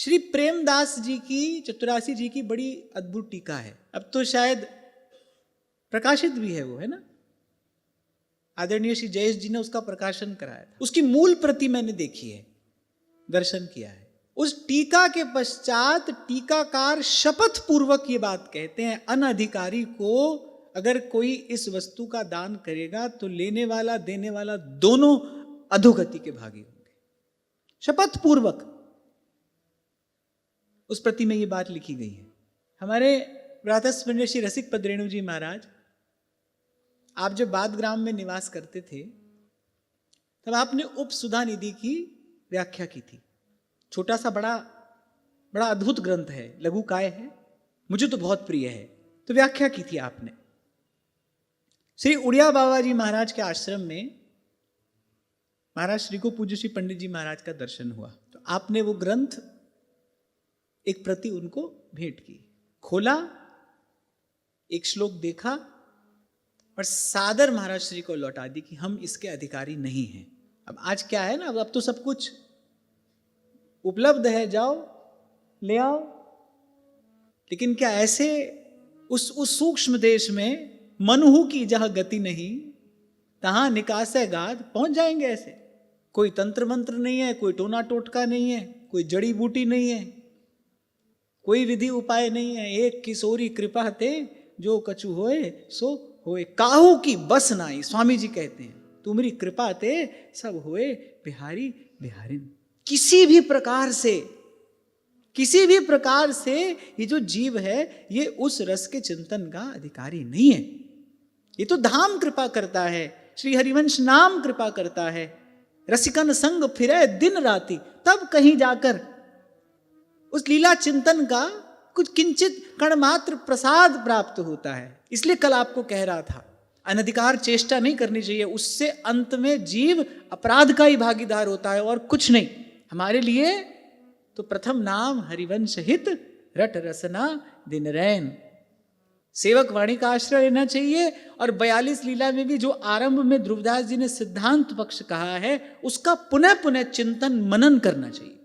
श्री प्रेमदास जी की, चतुरासी जी की बड़ी अद्भुत टीका है। अब तो शायद प्रकाशित भी है वो, है ना। आदरणीय श्री जयेश जी ने उसका प्रकाशन कराया था। उसकी मूल प्रति मैंने देखी है, दर्शन किया है। उस टीका के पश्चात टीकाकार शपथ पूर्वक ये बात कहते हैं, अनधिकारी को अगर कोई इस वस्तु का दान करेगा तो लेने वाला देने वाला दोनों अधोगति के भागी होंगे। शपथ पूर्वक उस प्रति में ये बात लिखी गई है। हमारे प्रातस्मरणीय श्री रसिक पद रेणु जी महाराज, आप जब बादग्राम में निवास करते थे तब आपने उपसुधा निधि की व्याख्या की थी। छोटा सा बड़ा अद्भुत ग्रंथ है, लघु काय है, मुझे तो बहुत प्रिय है। तो व्याख्या की थी आपने। श्री उड़िया बाबा जी महाराज के आश्रम में महाराज श्री को पूज्य श्री पंडित जी महाराज का दर्शन हुआ, तो आपने वो ग्रंथ एक प्रति उनको भेंट की। खोला, एक श्लोक देखा और सादर महाराज श्री को लौटा दी कि हम इसके अधिकारी नहीं हैं। अब आज क्या है ना, अब तो सब कुछ उपलब्ध है, जाओ ले आओ। लेकिन क्या ऐसे उस सूक्ष्म देश में मनहु की जहां गति नहीं तहां निकासे गाद पहुंच जाएंगे ऐसे? कोई तंत्र मंत्र नहीं है, कोई टोना टोटका नहीं है, कोई जड़ी बूटी नहीं है, कोई विधि उपाय नहीं है। एक किशोरी कृपा ते जो कछु होए सो होए, काहू की बस नाई। स्वामी जी कहते हैं, तुम्हारी कृपा ते सब होए बिहारी बिहारिन। किसी भी प्रकार से ये जो जीव है ये उस रस के चिंतन का अधिकारी नहीं है। ये तो धाम कृपा करता है, श्री हरिवंश नाम कृपा करता है। रसिकन संग फिरे दिन राति, तब कहीं जाकर उस लीला चिंतन का कुछ किंचित कण मात्र प्रसाद प्राप्त होता है। इसलिए कल आपको कह रहा था, अनधिकार चेष्टा नहीं करनी चाहिए, उससे अंत में जीव अपराध का ही भागीदार होता है और कुछ नहीं। हमारे लिए तो प्रथम नाम हरिवंश हित रट रसना दिन रैन, सेवक वाणी का आश्रय लेना चाहिए। और 42 लीला में भी जो आरंभ में ध्रुवदास जी ने सिद्धांत पक्ष कहा है उसका पुनः पुनः चिंतन मनन करना चाहिए।